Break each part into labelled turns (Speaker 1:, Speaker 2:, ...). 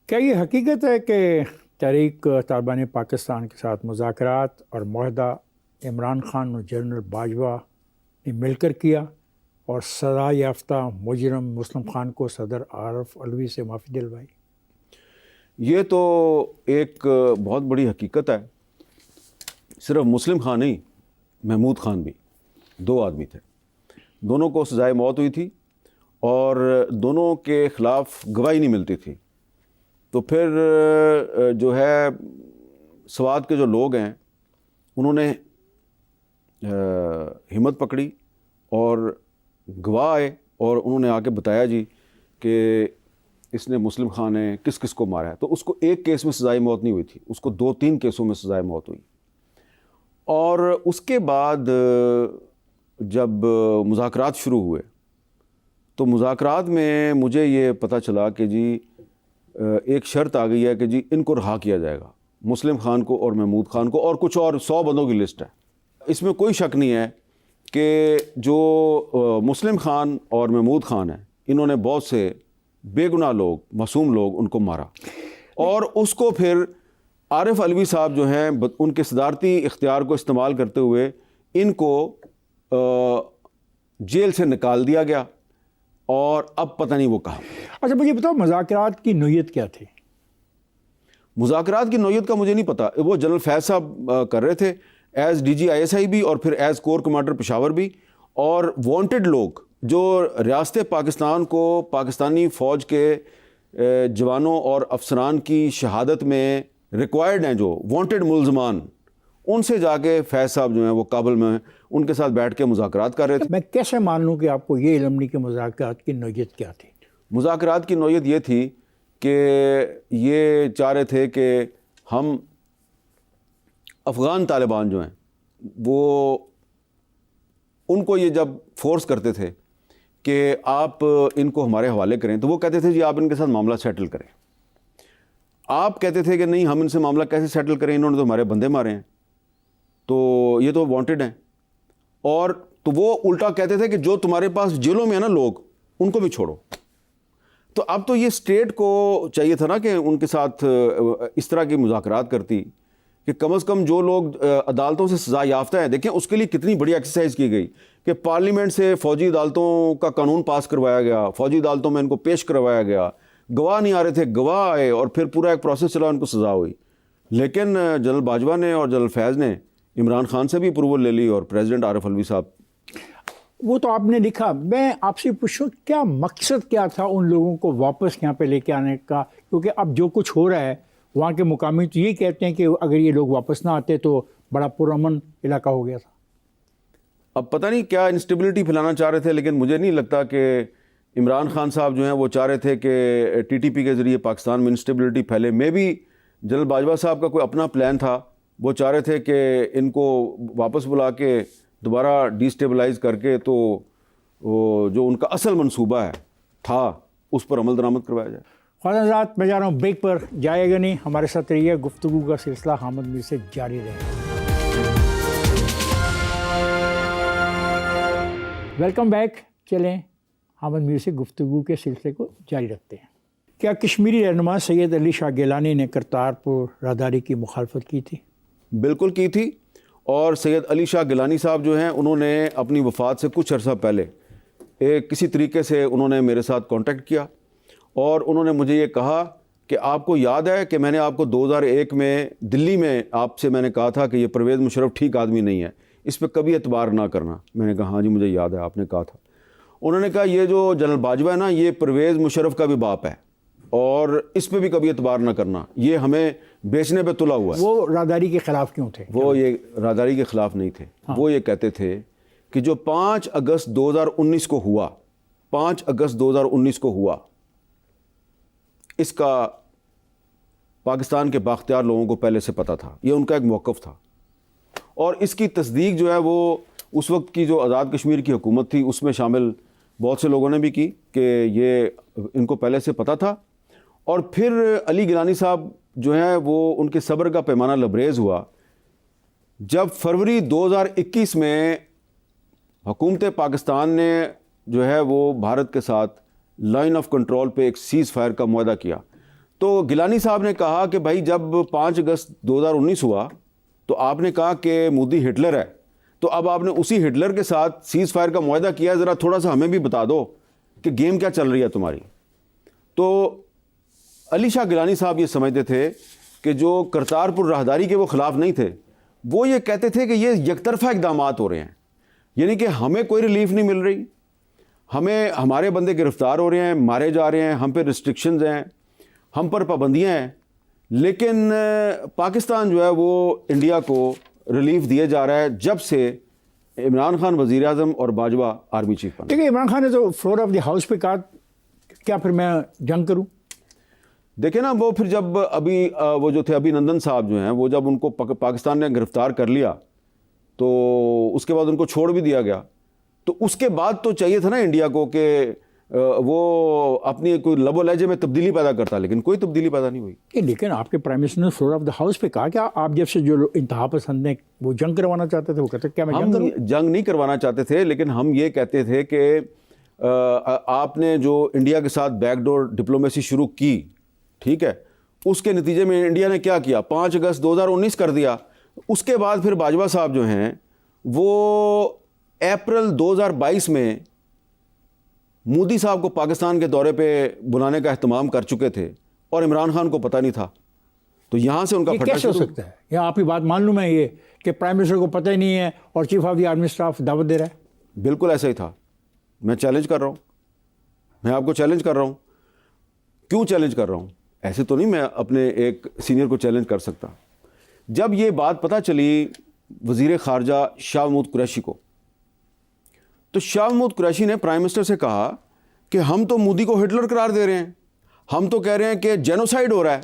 Speaker 1: کیا یہ حقیقت ہے کہ تحریک طالبان پاکستان کے ساتھ مذاکرات اور معاہدہ عمران خان اور جنرل باجوہ نے مل کر کیا اور سزا یافتہ مجرم مسلم خان کو صدر عارف علوی سے معافی دلوائی؟
Speaker 2: یہ تو ایک بہت بڑی حقیقت ہے. صرف مسلم خان نہیں، محمود خان بھی، دو آدمی تھے، دونوں کو سزائے موت ہوئی تھی اور دونوں کے خلاف گواہی نہیں ملتی تھی. تو پھر جو ہے سوات کے جو لوگ ہیں انہوں نے ہمت پکڑی اور گواہ آئے اور انہوں نے آ کے بتایا جی کہ اس نے مسلم خان نے کس کس کو مارا ہے. تو اس کو ایک کیس میں سزائے موت نہیں ہوئی تھی، اس کو 2-3 کیسوں میں سزائے موت ہوئی. اور اس کے بعد جب مذاکرات شروع ہوئے تو مذاکرات میں مجھے یہ پتہ چلا کہ جی ایک شرط آ گئی ہے کہ جی ان کو رہا کیا جائے گا، مسلم خان کو اور محمود خان کو، اور کچھ اور 100 بندوں کی لسٹ ہے. اس میں کوئی شک نہیں ہے کہ جو مسلم خان اور محمود خان ہیں انہوں نے بہت سے بے گناہ لوگ، معصوم لوگ ان کو مارا. اور اس کو پھر عارف علوی صاحب جو ہیں ان کے صدارتی اختیار کو استعمال کرتے ہوئے ان کو جیل سے نکال دیا گیا اور اب پتہ نہیں وہ کہاں.
Speaker 1: اچھا مجھے بتاؤ مذاکرات کی نوعیت کیا تھی؟
Speaker 2: مذاکرات کی نوعیت کا مجھے نہیں پتہ. وہ جنرل فیض صاحب کر رہے تھے ایز DG ISI بھی اور پھر ایز کور کمانڈر پشاور بھی، اور وانٹڈ لوگ جو ریاست پاکستان کو پاکستانی فوج کے جوانوں اور افسران کی شہادت میں ریکوائرڈ ہیں، جو وانٹڈ ملزمان، ان سے جا کے فیض صاحب جو ہیں وہ کابل میں ان کے ساتھ بیٹھ کے مذاکرات کر رہے تھے.
Speaker 1: میں کیسے مان لوں کہ آپ کو یہ علم نہیں کہ مذاکرات کی نوعیت کیا تھی؟
Speaker 2: مذاکرات کی نوعیت یہ تھی کہ یہ چاہ رہے تھے کہ ہم افغان طالبان جو ہیں وہ ان کو یہ جب فورس کرتے تھے کہ آپ ان کو ہمارے حوالے کریں تو وہ کہتے تھے جی آپ ان کے ساتھ معاملہ سیٹل کریں. آپ کہتے تھے کہ نہیں ہم ان سے معاملہ کیسے سیٹل کریں، انہوں نے تو ہمارے بندے مارے ہیں، تو یہ تو وانٹڈ ہیں. اور تو وہ الٹا کہتے تھے کہ جو تمہارے پاس جیلوں میں ہیں نا لوگ ان کو بھی چھوڑو. تو اب تو یہ اسٹیٹ کو چاہیے تھا نا کہ ان کے ساتھ اس طرح کی مذاکرات کرتی کہ کم از کم جو لوگ عدالتوں سے سزا یافتہ ہیں. دیکھیں اس کے لیے کتنی بڑی ایکسرسائز کی گئی کہ پارلیمنٹ سے فوجی عدالتوں کا قانون پاس کروایا گیا، فوجی عدالتوں میں ان کو پیش کروایا گیا، گواہ نہیں آ رہے تھے، گواہ آئے اور پھر پورا ایک پروسیس چلا، ان کو سزا ہوئی. لیکن جنرل باجوہ نے اور جنرل فیض نے عمران خان سے بھی اپروول لے لی اور پریزیڈنٹ عارف علوی صاحب.
Speaker 1: وہ تو آپ نے لکھا. میں آپ سے پوچھوں کیا مقصد کیا تھا ان لوگوں کو واپس یہاں پہ لے کے آنے کا؟ کیونکہ اب جو کچھ ہو رہا ہے وہاں کے مقامی تو یہ کہتے ہیں کہ اگر یہ لوگ واپس نہ آتے تو بڑا پرامن علاقہ ہو گیا تھا.
Speaker 2: اب پتہ نہیں کیا انسٹیبلٹی پھیلانا چاہ رہے تھے، لیکن مجھے نہیں لگتا کہ عمران خان صاحب جو ہیں وہ چاہ رہے تھے کہ TTP کے ذریعے پاکستان میں انسٹیبلٹی پھیلے. میں بھی جنرل باجوہ صاحب کا کوئی اپنا پلان تھا، وہ چاہ رہے تھے کہ ان کو واپس بلا کے دوبارہ ڈی اسٹیبلائز کر کے تو جو ان کا اصل منصوبہ تھا اس پر عمل درآمد کروایا جائے.
Speaker 1: خواجہ حضرات میں جا رہا ہوں بریک پر، جائے گا نہیں، ہمارے ساتھ رہیے. گفتگو کا سلسلہ حامد میر سے جاری رہے گا. Welcome back. چلیں حامد میر سے گفتگو کے سلسلے کو جاری رکھتے ہیں. کیا کشمیری رہنما سید علی شاہ گیلانی نے کرتارپور راہداری کی مخالفت کی تھی؟
Speaker 2: بالکل کی تھی. اور سید علی شاہ گیلانی صاحب جو ہیں انہوں نے اپنی وفات سے کچھ عرصہ پہلے کسی طریقے سے انہوں نے میرے ساتھ کانٹیکٹ کیا اور انہوں نے مجھے یہ کہا کہ آپ کو یاد ہے کہ میں نے آپ کو 2001 میں دلی میں آپ سے میں نے کہا تھا کہ یہ پرویز مشرف ٹھیک آدمی نہیں ہے، اس پہ کبھی اعتبار نہ کرنا. میں نے کہا ہاں جی مجھے یاد ہے آپ نے کہا تھا. انہوں نے کہا یہ جو جنرل باجوہ ہے نا یہ پرویز مشرف کا بھی باپ ہے اور اس پہ بھی کبھی اعتبار نہ کرنا، یہ ہمیں بیچنے پہ تلا ہوا ہے.
Speaker 1: وہ راہداری کے خلاف کیوں تھے؟
Speaker 2: وہ یہ راہداری کے خلاف نہیں تھے. وہ یہ کہتے تھے کہ جو 5 اگست 2019 کو ہوا، 5 اگست 2019 کو ہوا، اس کا پاکستان کے بااختیار لوگوں کو پہلے سے پتہ تھا. یہ ان کا ایک موقف تھا اور اس کی تصدیق جو ہے وہ اس وقت کی جو آزاد کشمیر کی حکومت تھی اس میں شامل بہت سے لوگوں نے بھی کی کہ یہ ان کو پہلے سے پتہ تھا. اور پھر علی گیلانی صاحب جو ہیں وہ ان کے صبر کا پیمانہ لبریز ہوا جب فروری 2021 میں حکومت پاکستان نے جو ہے وہ بھارت کے ساتھ لائن آف کنٹرول پہ ایک سیز فائر کا معاہدہ کیا. تو گیلانی صاحب نے کہا کہ بھائی جب 5 اگست 2019 ہوا تو آپ نے کہا کہ مودی ہٹلر ہے، تو اب آپ نے اسی ہٹلر کے ساتھ سیز فائر کا معاہدہ کیا، ذرا تھوڑا سا ہمیں بھی بتا دو کہ گیم کیا چل رہی ہے تمہاری۔ تو علی شاہ گیلانی صاحب یہ سمجھتے تھے کہ جو کرتارپور راہداری کے وہ خلاف نہیں تھے، وہ یہ کہتے تھے کہ یہ یک طرفہ اقدامات ہو رہے ہیں، یعنی کہ ہمیں کوئی ریلیف نہیں مل رہی، ہمیں ہمارے بندے گرفتار ہو رہے ہیں، مارے جا رہے ہیں، ہم پہ ریسٹرکشنز ہیں، ہم پر پابندیاں ہیں، لیکن پاکستان جو ہے وہ انڈیا کو ریلیف دیے جا رہا ہے جب سے عمران خان وزیر اعظم اور باجوہ آرمی چیف بنے۔
Speaker 1: دیکھیے عمران خان نے تو فلور آف دی ہاؤس پہ کہا کیا پھر میں جنگ کروں؟
Speaker 2: دیکھیں نا، وہ پھر جب ابھی وہ جو تھے ابھی نندن صاحب جو ہیں، وہ جب ان کو پاکستان نے گرفتار کر لیا تو اس کے بعد ان کو چھوڑ بھی دیا گیا، تو اس کے بعد تو چاہیے تھا نا انڈیا کو کہ وہ اپنی کوئی لب و لہجے میں تبدیلی پیدا کرتا، لیکن کوئی تبدیلی پیدا نہیں ہوئی۔
Speaker 1: لیکن آپ کے پرائم منسٹر نے فلور آف دا ہاؤس پہ کہا کہ آپ جب سے جو انتہا پسند ہیں وہ جنگ کروانا چاہتے تھے، وہ کہتے کیا میں جنگ کروں؟
Speaker 2: ہم جنگ نہیں کروانا چاہتے تھے، لیکن ہم یہ کہتے تھے کہ آپ نے جو انڈیا کے ساتھ بیک ڈور ڈپلومیسی شروع کی، ٹھیک ہے، اس کے نتیجے میں انڈیا نے کیا کیا، 5 اگست 2019 کر دیا۔ اس کے بعد پھر باجوہ صاحب جو ہیں وہ اپریل 2022 میں مودی صاحب کو پاکستان کے دورے پہ بلانے کا اہتمام کر چکے تھے اور عمران خان کو پتہ نہیں تھا، تو یہاں سے ان کا
Speaker 1: یہ کیسے ہو سکتا ہے؟ یا آپ کی بات مان لوں میں یہ کہ پرائم منسٹر کو پتہ ہی نہیں ہے اور chief of the army staff دعوت دے رہا ہے؟
Speaker 2: بالکل ایسا ہی تھا۔ میں چیلنج کر رہا ہوں، میں آپ کو چیلنج کر رہا ہوں۔ کیوں چیلنج کر رہا ہوں؟ ایسے تو نہیں میں اپنے ایک سینئر کو چیلنج کر سکتا۔ جب یہ بات پتہ چلی وزیر خارجہ شاہ محمود قریشی کو، تو شاہ محمود قریشی نے پرائم منسٹر سے کہا کہ ہم تو مودی کو ہٹلر قرار دے رہے ہیں، ہم تو کہہ رہے ہیں کہ جینوسائیڈ ہو رہا ہے،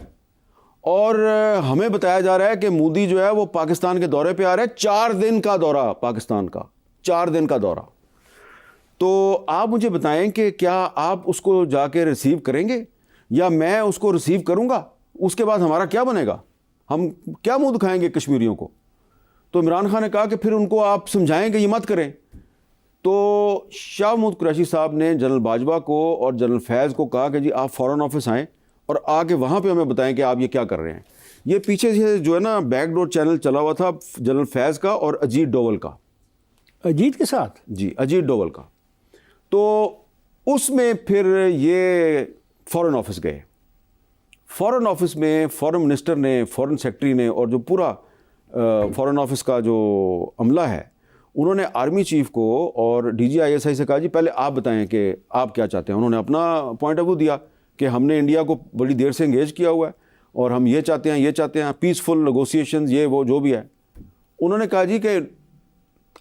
Speaker 2: اور ہمیں بتایا جا رہا ہے کہ مودی جو ہے وہ پاکستان کے دورے پہ آ رہا ہے، 4 دن کا دورہ پاکستان کا، 4 دن کا دورہ۔ تو آپ مجھے بتائیں کہ کیا آپ اس کو جا کے ریسیو کریں گے یا میں اس کو ریسیو کروں گا؟ اس کے بعد ہمارا کیا بنے گا؟ ہم کیا منہ دکھائیں گے کشمیریوں کو؟ تو عمران خان نے کہا کہ پھر ان کو آپ سمجھائیں کہ یہ مت کریں۔ تو شاہ محمود قریشی صاحب نے جنرل باجوہ کو اور جنرل فیض کو کہا کہ جی آپ فورن آفس آئیں اور آ کے وہاں پہ ہمیں بتائیں کہ آپ یہ کیا کر رہے ہیں۔ یہ پیچھے سے جو ہے نا بیک ڈور چینل چلا ہوا تھا جنرل فیض کا اور اجیت ڈوول کا،
Speaker 1: اجیت کے ساتھ؟
Speaker 2: جی اجیت ڈوول کا۔ تو اس میں پھر یہ فورن آفس گئے، فورن آفس میں فورن منسٹر نے، فورن سیکرٹری نے اور جو پورا فورن آفس کا جو عملہ ہے، انہوں نے آرمی چیف کو اور D G I S I سے کہا جی پہلے آپ بتائیں کہ آپ کیا چاہتے ہیں۔ انہوں نے اپنا پوائنٹ آف ویو دیا کہ ہم نے انڈیا کو بڑی دیر سے انگیج کیا ہوا ہے اور ہم یہ چاہتے ہیں، یہ چاہتے ہیں، پیسفل نیگوسیشنز، یہ وہ جو بھی ہے۔ انہوں نے کہا جی کہ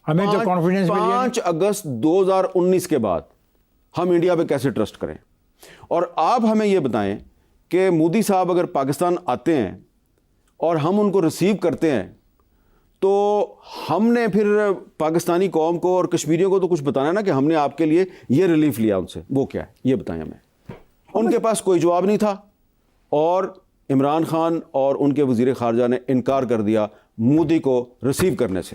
Speaker 1: ہمیں جو کانفیڈنس
Speaker 2: 5 اگست 2019 کے بعد ہم انڈیا پہ کیسے ٹرسٹ کریں، اور آپ ہمیں یہ بتائیں کہ مودی صاحب اگر پاکستان آتے ہیں اور ہم ان کو ریسیو کرتے ہیں تو ہم نے پھر پاکستانی قوم کو اور کشمیریوں کو تو کچھ بتانا ہے نا کہ ہم نے آپ کے لیے یہ ریلیف لیا ان سے، وہ کیا ہے یہ بتائیں ہمیں۔ ان کے پاس کوئی جواب نہیں تھا اور عمران خان اور ان کے وزیر خارجہ نے انکار کر دیا مودی کو ریسیو کرنے سے۔